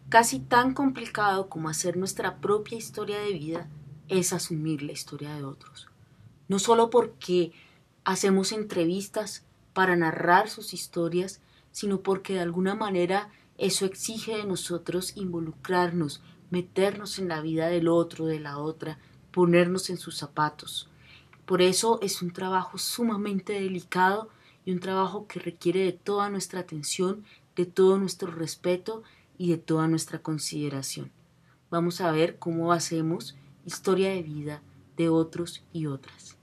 Casi tan complicado como hacer nuestra propia historia de vida es asumir la historia de otros. No solo porque hacemos entrevistas para narrar sus historias, sino porque de alguna manera eso exige de nosotros involucrarnos, meternos en la vida del otro, de la otra, ponernos en sus zapatos. Por eso es un trabajo sumamente delicado y un trabajo que requiere de toda nuestra atención, de todo nuestro respeto y de toda nuestra consideración. Vamos a ver cómo hacemos historia de vida de otros y otras.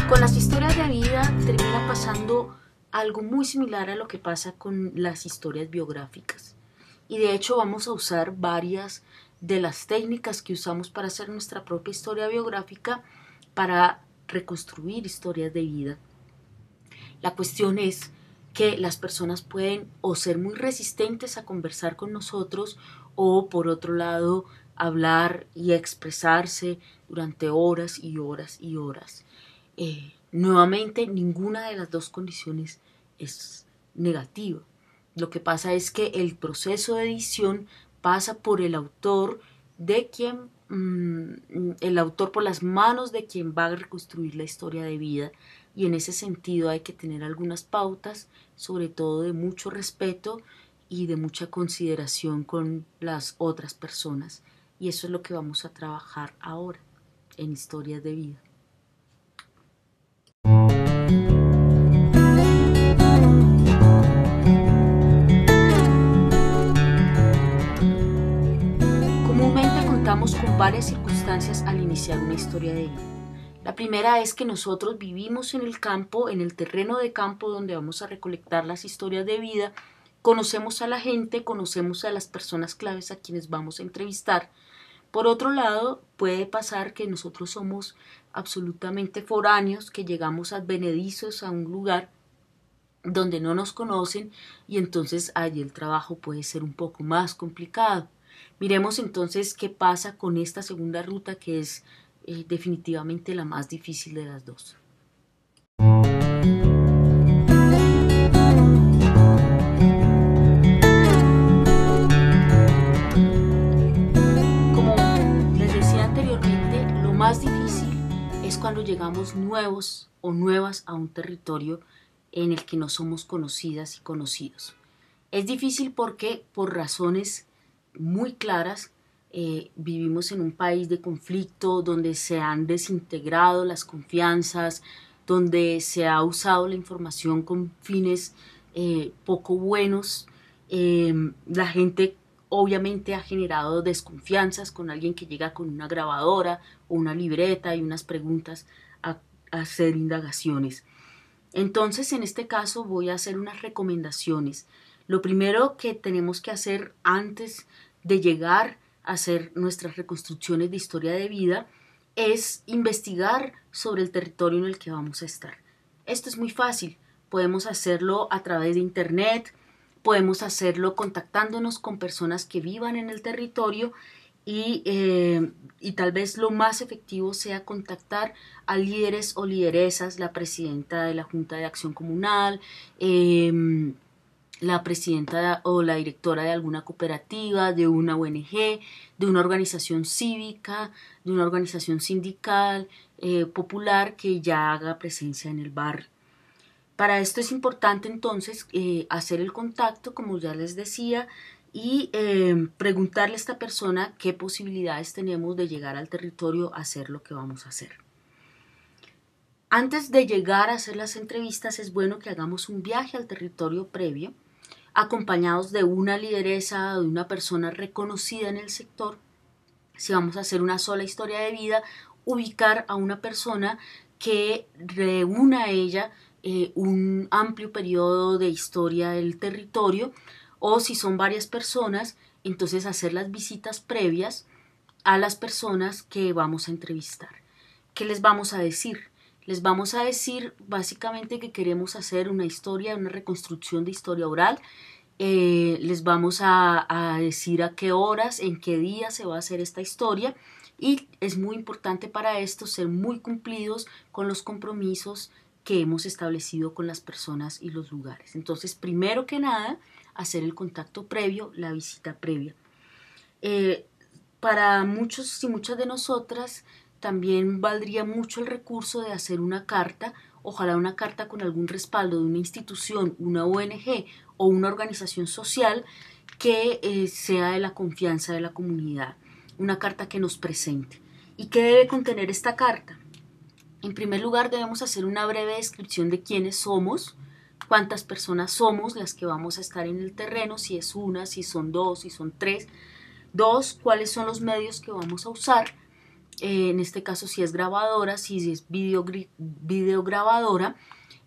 Con las historias de vida termina pasando algo muy similar a lo que pasa con las historias biográficas. Y de hecho vamos a usar varias de las técnicas que usamos para hacer nuestra propia historia biográfica para reconstruir historias de vida. La cuestión es que las personas pueden o ser muy resistentes a conversar con nosotros o por otro lado hablar y expresarse durante horas y horas y horas. Nuevamente, ninguna de las dos condiciones es negativa. Lo que pasa es que el proceso de edición pasa por el autor por las manos de quien va a reconstruir la historia de vida, y en ese sentido hay que tener algunas pautas, sobre todo de mucho respeto y de mucha consideración con las otras personas, y eso es lo que vamos a trabajar ahora en historias de vida. Comúnmente contamos con varias circunstancias al iniciar una historia de vida. La primera es que nosotros vivimos en el campo, en el terreno de campo donde vamos a recolectar las historias de vida, conocemos a la gente, conocemos a las personas claves a quienes vamos a entrevistar. Por otro lado, puede pasar que nosotros somos absolutamente foráneos, que llegamos advenedizos a un lugar donde no nos conocen y entonces allí el trabajo puede ser un poco más complicado. Miremos entonces qué pasa con esta segunda ruta que es definitivamente la más difícil de las dos. Como les decía anteriormente, lo más difícil es cuando llegamos nuevos o nuevas a un territorio en el que no somos conocidas y conocidos. Es difícil porque por razones muy claras vivimos en un país de conflicto donde se han desintegrado las confianzas, donde se ha usado la información con fines poco buenos. La gente obviamente ha generado desconfianzas con alguien que llega con una grabadora o una libreta y unas preguntas a hacer indagaciones. Entonces, en este caso voy a hacer unas recomendaciones. Lo primero que tenemos que hacer antes de llegar a hacer nuestras reconstrucciones de historia de vida es investigar sobre el territorio en el que vamos a estar. Esto es muy fácil. Podemos hacerlo a través de internet, podemos hacerlo contactándonos con personas que vivan en el territorio y tal vez lo más efectivo sea contactar a líderes o lideresas, la presidenta de la Junta de Acción Comunal, la presidenta o la directora de alguna cooperativa, de una ONG, de una organización cívica, de una organización sindical, popular que ya haga presencia en el barrio. Para esto es importante entonces hacer el contacto, como ya les decía, y preguntarle a esta persona qué posibilidades tenemos de llegar al territorio a hacer lo que vamos a hacer. Antes de llegar a hacer las entrevistas es bueno que hagamos un viaje al territorio previo, acompañados de una lideresa, de una persona reconocida en el sector. Si vamos a hacer una sola historia de vida, ubicar a una persona que reúna a ella un amplio periodo de historia del territorio, o si son varias personas, entonces hacer las visitas previas a las personas que vamos a entrevistar. ¿Qué les vamos a decir? Les vamos a decir básicamente que queremos hacer una historia, una reconstrucción de historia oral. Les vamos a decir a qué horas, en qué día se va a hacer esta historia, y es muy importante para esto ser muy cumplidos con los compromisos que hemos establecido con las personas y los lugares. Entonces, primero que nada, hacer el contacto previo, la visita previa. Para muchos y muchas de nosotras también valdría mucho el recurso de hacer una carta, ojalá una carta con algún respaldo de una institución, una ONG o una organización social que sea de la confianza de la comunidad, una carta que nos presente. ¿Y qué debe contener esta carta? En primer lugar, debemos hacer una breve descripción de quiénes somos, cuántas personas somos las que vamos a estar en el terreno, si es una, si son dos, si son tres. Dos, cuáles son los medios que vamos a usar, en este caso si es grabadora, si es videograbadora,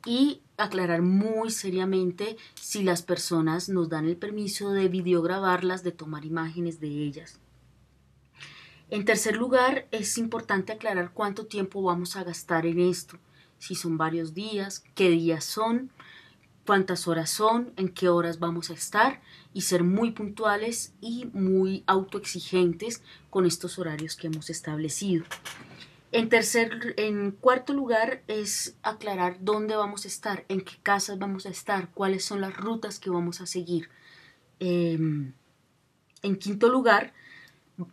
y aclarar muy seriamente si las personas nos dan el permiso de videograbarlas, de tomar imágenes de ellas. En tercer lugar, es importante aclarar cuánto tiempo vamos a gastar en esto, si son varios días, qué días son, cuántas horas son, en qué horas vamos a estar, y ser muy puntuales y muy autoexigentes con estos horarios que hemos establecido. En cuarto lugar, es aclarar dónde vamos a estar, en qué casas vamos a estar, cuáles son las rutas que vamos a seguir. En quinto lugar,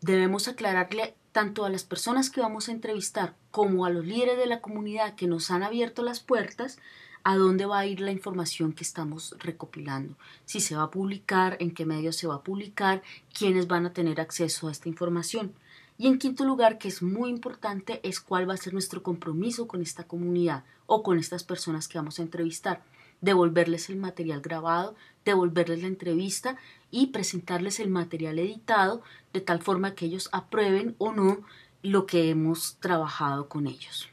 debemos aclararle tanto a las personas que vamos a entrevistar como a los líderes de la comunidad que nos han abierto las puertas a dónde va a ir la información que estamos recopilando, si se va a publicar, en qué medios se va a publicar, quiénes van a tener acceso a esta información. Y en quinto lugar, que es muy importante, es cuál va a ser nuestro compromiso con esta comunidad o con estas personas que vamos a entrevistar. Devolverles el material grabado, devolverles la entrevista y presentarles el material editado de tal forma que ellos aprueben o no lo que hemos trabajado con ellos.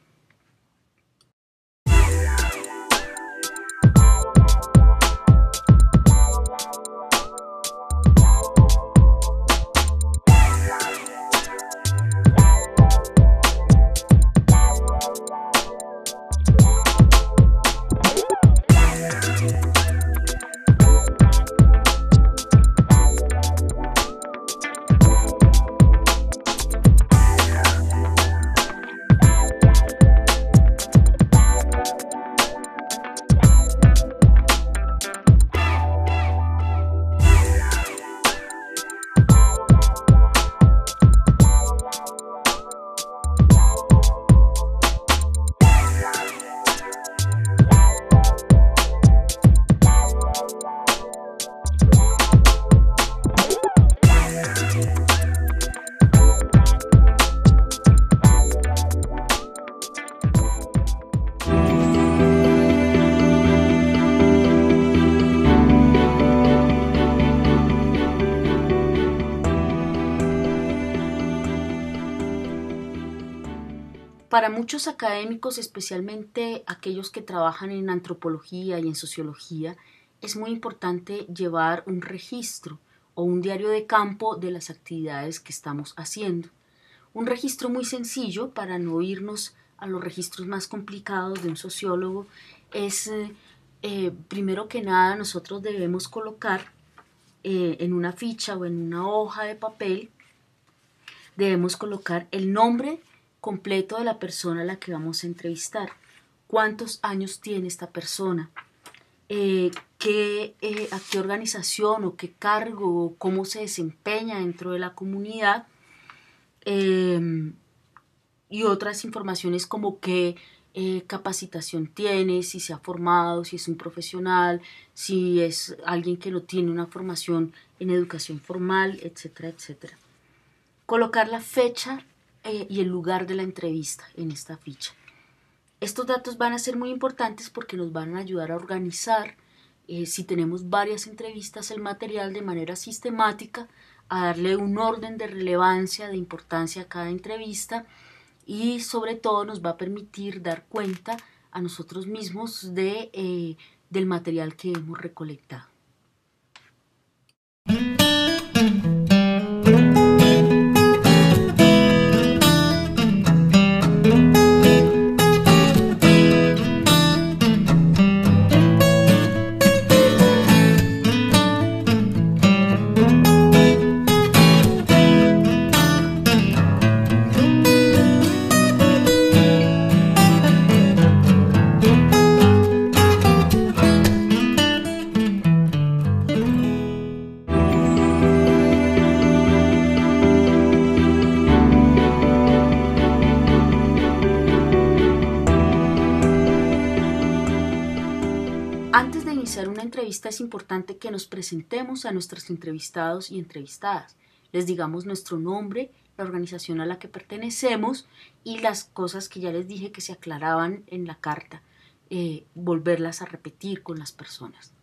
Para muchos académicos, especialmente aquellos que trabajan en antropología y en sociología, es muy importante llevar un registro o un diario de campo de las actividades que estamos haciendo. Un registro muy sencillo, para no irnos a los registros más complicados de un sociólogo, es primero que nada nosotros debemos colocar en una ficha o en una hoja de papel, debemos colocar el nombre completo de la persona a la que vamos a entrevistar, cuántos años tiene esta persona, a qué organización o qué cargo, cómo se desempeña dentro de la comunidad, y otras informaciones como qué capacitación tiene, si se ha formado, si es un profesional, si es alguien que no tiene una formación en educación formal, etcétera, etcétera. Colocar la fecha y el lugar de la entrevista en esta ficha. Estos datos van a ser muy importantes porque nos van a ayudar a organizar, si tenemos varias entrevistas, el material de manera sistemática, a darle un orden de relevancia, de importancia a cada entrevista, y sobre todo nos va a permitir dar cuenta a nosotros mismos del material que hemos recolectado. entrevista es importante que nos presentemos a nuestros entrevistados y entrevistadas. Les digamos nuestro nombre, la organización a la que pertenecemos y las cosas que ya les dije que se aclaraban en la carta, volverlas a repetir con las personas.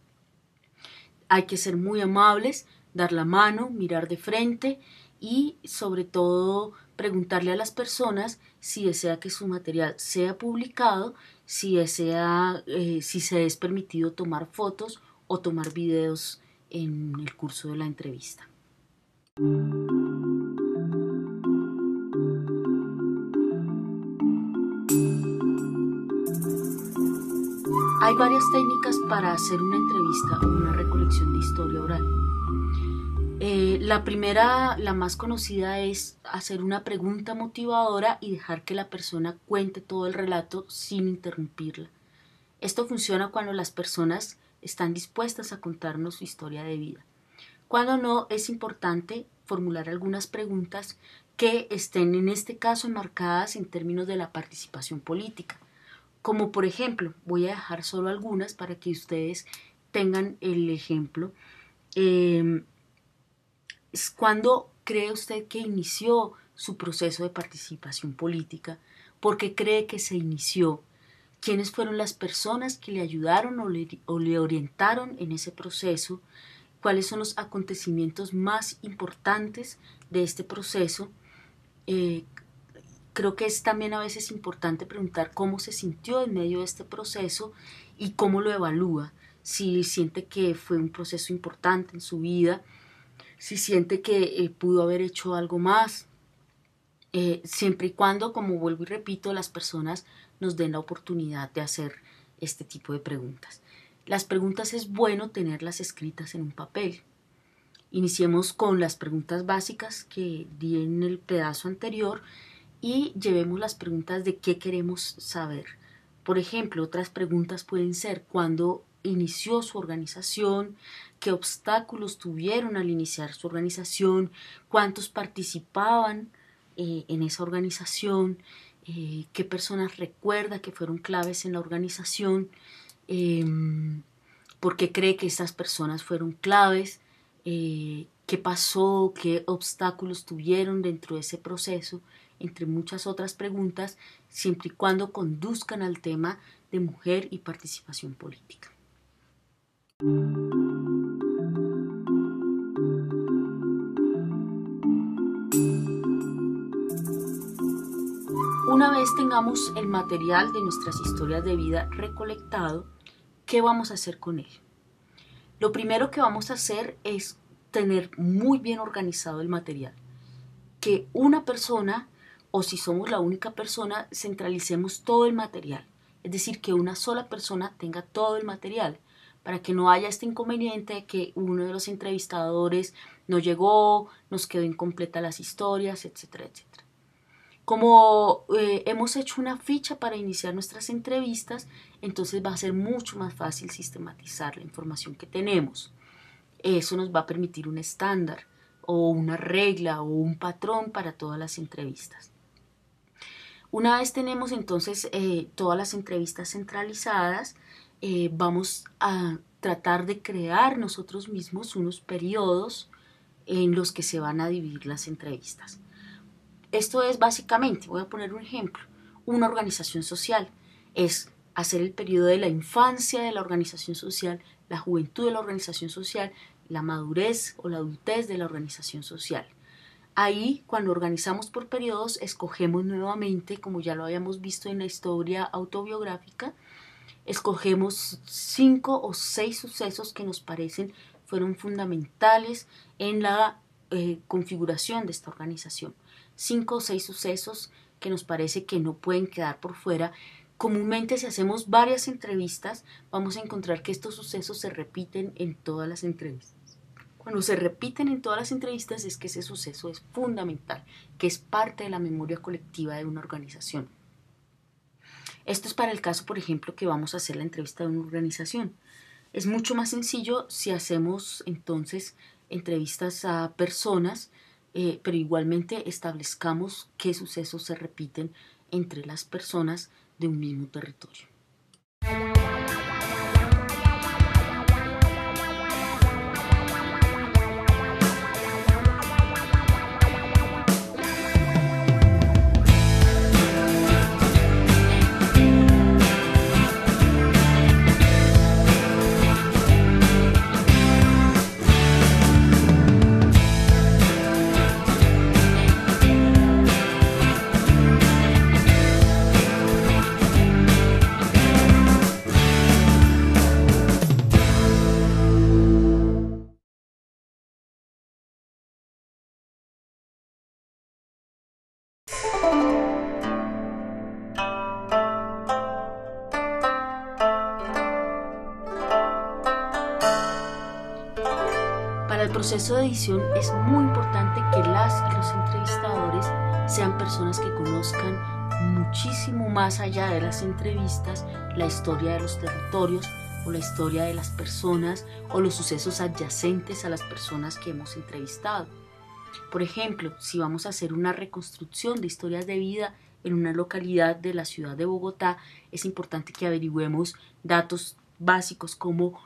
Hay que ser muy amables, dar la mano, mirar de frente y sobre todo preguntarle a las personas si desea que su material sea publicado, si se es permitido tomar fotos o tomar videos en el curso de la entrevista. Hay varias técnicas para hacer una entrevista o una recolección de historia oral. La primera, la más conocida, es hacer una pregunta motivadora y dejar que la persona cuente todo el relato sin interrumpirla. Esto funciona cuando las personas están dispuestas a contarnos su historia de vida. Cuando no, es importante formular algunas preguntas que estén en este caso enmarcadas en términos de la participación política. Como por ejemplo, voy a dejar solo algunas para que ustedes tengan el ejemplo. ¿Cuándo cree usted que inició su proceso de participación política? ¿Por qué cree que se inició? ¿Quiénes fueron las personas que le ayudaron o le orientaron en ese proceso? ¿Cuáles son los acontecimientos más importantes de este proceso? Creo que es también a veces importante preguntar cómo se sintió en medio de este proceso y cómo lo evalúa. Si siente que fue un proceso importante en su vida, si siente que pudo haber hecho algo más, siempre y cuando, como vuelvo y repito, las personas nos den la oportunidad de hacer este tipo de preguntas. Las preguntas es bueno tenerlas escritas en un papel. Iniciemos con las preguntas básicas que di en el pedazo anterior y llevemos las preguntas de qué queremos saber. Por ejemplo, otras preguntas pueden ser cuándo inició su organización, qué obstáculos tuvieron al iniciar su organización, cuántos participaban en esa organización, qué personas recuerda que fueron claves en la organización, por qué cree que estas personas fueron claves, qué pasó, qué obstáculos tuvieron dentro de ese proceso, entre muchas otras preguntas, siempre y cuando conduzcan al tema de mujer y participación política. Una vez tengamos el material de nuestras historias de vida recolectado, ¿qué vamos a hacer con él? Lo primero que vamos a hacer es tener muy bien organizado el material. Que una persona, o si somos la única persona, centralicemos todo el material. Es decir, que una sola persona tenga todo el material, para que no haya este inconveniente de que uno de los entrevistadores no llegó, nos quedó incompleta las historias, etcétera, etcétera. Como hemos hecho una ficha para iniciar nuestras entrevistas, entonces va a ser mucho más fácil sistematizar la información que tenemos. Eso nos va a permitir un estándar o una regla o un patrón para todas las entrevistas. Una vez tenemos entonces todas las entrevistas centralizadas, vamos a tratar de crear nosotros mismos unos periodos en los que se van a dividir las entrevistas. Esto es básicamente, voy a poner un ejemplo, una organización social. Es hacer el periodo de la infancia de la organización social, la juventud de la organización social, la madurez o la adultez de la organización social. Ahí, cuando organizamos por periodos, escogemos nuevamente, como ya lo habíamos visto en la historia autobiográfica, escogemos 5 o 6 sucesos que nos parecen fueron fundamentales en la configuración de esta organización. 5 o 6 sucesos que nos parece que no pueden quedar por fuera. Comúnmente, si hacemos varias entrevistas, vamos a encontrar que estos sucesos se repiten en todas las entrevistas. Cuando se repiten en todas las entrevistas es que ese suceso es fundamental, que es parte de la memoria colectiva de una organización. Esto es para el caso, por ejemplo, que vamos a hacer la entrevista de una organización. Es mucho más sencillo si hacemos entonces entrevistas a personas, pero igualmente establezcamos qué sucesos se repiten entre las personas de un mismo territorio. Para el proceso de edición es muy importante que las y los entrevistadores sean personas que conozcan muchísimo más allá de las entrevistas la historia de los territorios o la historia de las personas o los sucesos adyacentes a las personas que hemos entrevistado. Por ejemplo, si vamos a hacer una reconstrucción de historias de vida en una localidad de la ciudad de Bogotá, es importante que averigüemos datos básicos como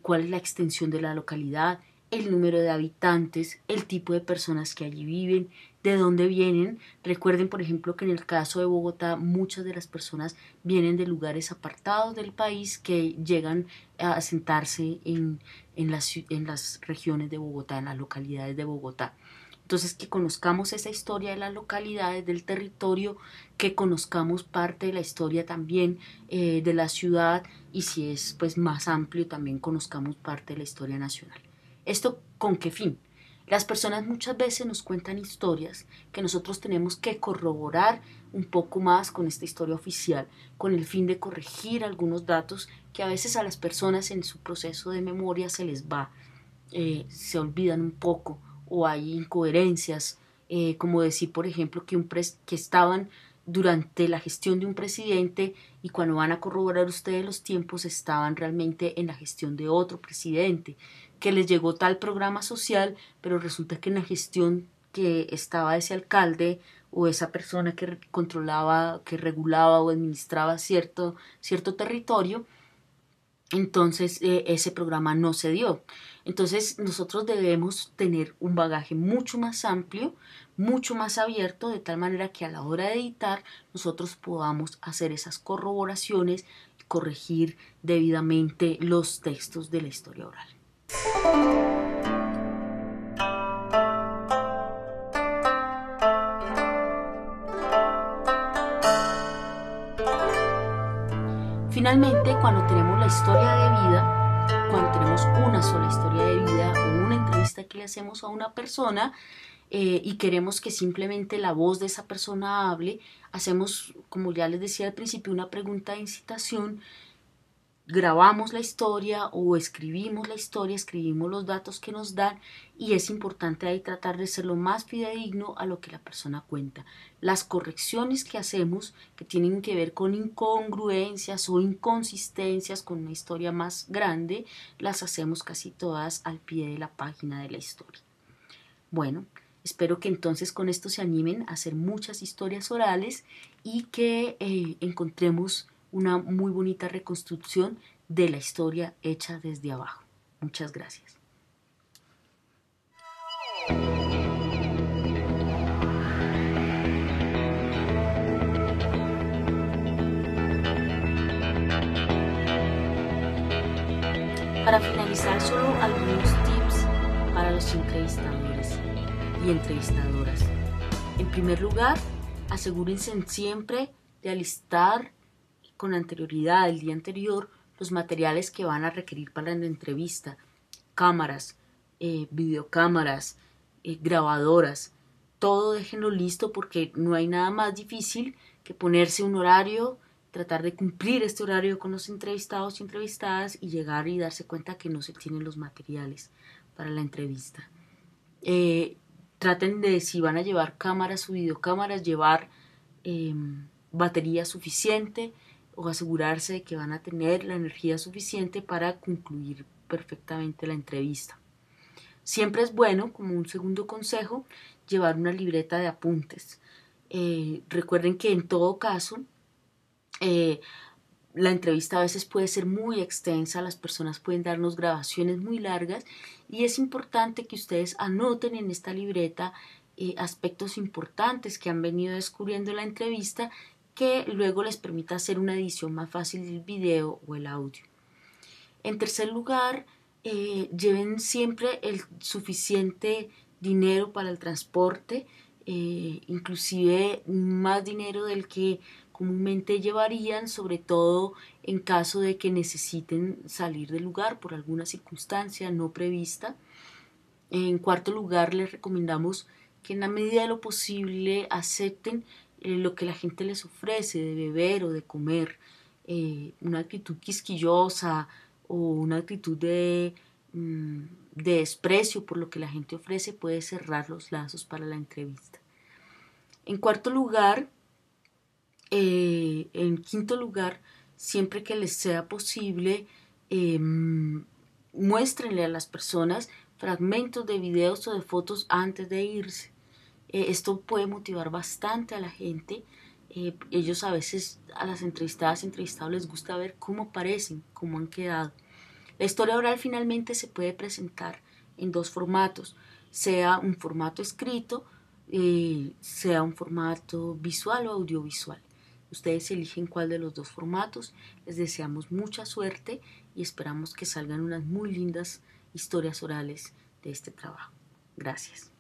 cuál es la extensión de la localidad, el número de habitantes, el tipo de personas que allí viven, de dónde vienen. Recuerden, por ejemplo, que en el caso de Bogotá muchas de las personas vienen de lugares apartados del país que llegan a asentarse en las regiones de Bogotá, en las localidades de Bogotá. Entonces, que conozcamos esa historia de las localidades, del territorio, que conozcamos parte de la historia también de la ciudad, y si es pues más amplio, también conozcamos parte de la historia nacional. ¿Esto con qué fin? Las personas muchas veces nos cuentan historias que nosotros tenemos que corroborar un poco más con esta historia oficial, con el fin de corregir algunos datos que a veces a las personas en su proceso de memoria se les va, se olvidan un poco, o hay incoherencias, como decir, por ejemplo, que estaban durante la gestión de un presidente y cuando van a corroborar ustedes los tiempos estaban realmente en la gestión de otro presidente, que les llegó tal programa social, pero resulta que en la gestión que estaba ese alcalde o esa persona que controlaba, que regulaba o administraba cierto territorio, entonces ese programa no se dio. Entonces nosotros debemos tener un bagaje mucho más amplio, mucho más abierto, de tal manera que a la hora de editar nosotros podamos hacer esas corroboraciones y corregir debidamente los textos de la historia oral. Finalmente, cuando tenemos la historia de vida, cuando tenemos una sola historia de vida o una entrevista que le hacemos a una persona y queremos que simplemente la voz de esa persona hable, hacemos, como ya les decía al principio, una pregunta de incitación, grabamos la historia o escribimos la historia, escribimos los datos que nos dan, y es importante ahí tratar de ser lo más fidedigno a lo que la persona cuenta. Las correcciones que hacemos, que tienen que ver con incongruencias o inconsistencias con una historia más grande, las hacemos casi todas al pie de la página de la historia. Bueno, espero que entonces con esto se animen a hacer muchas historias orales y que encontremos una muy bonita reconstrucción de la historia hecha desde abajo. Muchas gracias. Para finalizar, solo algunos tips para los entrevistadores y entrevistadoras. En primer lugar, asegúrense siempre de alistar con anterioridad, el día anterior, los materiales que van a requerir para la entrevista: cámaras, videocámaras, grabadoras. Todo déjenlo listo, porque no hay nada más difícil que ponerse un horario, tratar de cumplir este horario con los entrevistados y entrevistadas y llegar y darse cuenta que no se tienen los materiales para la entrevista. Traten de, si van a llevar cámaras o videocámaras, llevar batería suficiente, o asegurarse de que van a tener la energía suficiente para concluir perfectamente la entrevista. Siempre es bueno, como un segundo consejo, llevar una libreta de apuntes. Recuerden que en todo caso, la entrevista a veces puede ser muy extensa, las personas pueden darnos grabaciones muy largas, y es importante que ustedes anoten en esta libreta aspectos importantes que han venido descubriendo en la entrevista, que luego les permita hacer una edición más fácil del video o el audio. En tercer lugar, lleven siempre el suficiente dinero para el transporte, inclusive más dinero del que comúnmente llevarían, sobre todo en caso de que necesiten salir del lugar por alguna circunstancia no prevista. En cuarto lugar, les recomendamos que en la medida de lo posible acepten lo que la gente les ofrece de beber o de comer. Una actitud quisquillosa o una actitud de desprecio por lo que la gente ofrece puede cerrar los lazos para la entrevista. En cuarto lugar, en quinto lugar, siempre que les sea posible, muéstrenle a las personas fragmentos de videos o de fotos antes de irse. Esto puede motivar bastante a la gente. Ellos a veces, a las entrevistadas, entrevistados, les gusta ver cómo parecen, cómo han quedado. La historia oral finalmente se puede presentar en dos formatos, sea un formato escrito, sea un formato visual o audiovisual. Ustedes eligen cuál de los dos formatos. Les deseamos mucha suerte y esperamos que salgan unas muy lindas historias orales de este trabajo. Gracias.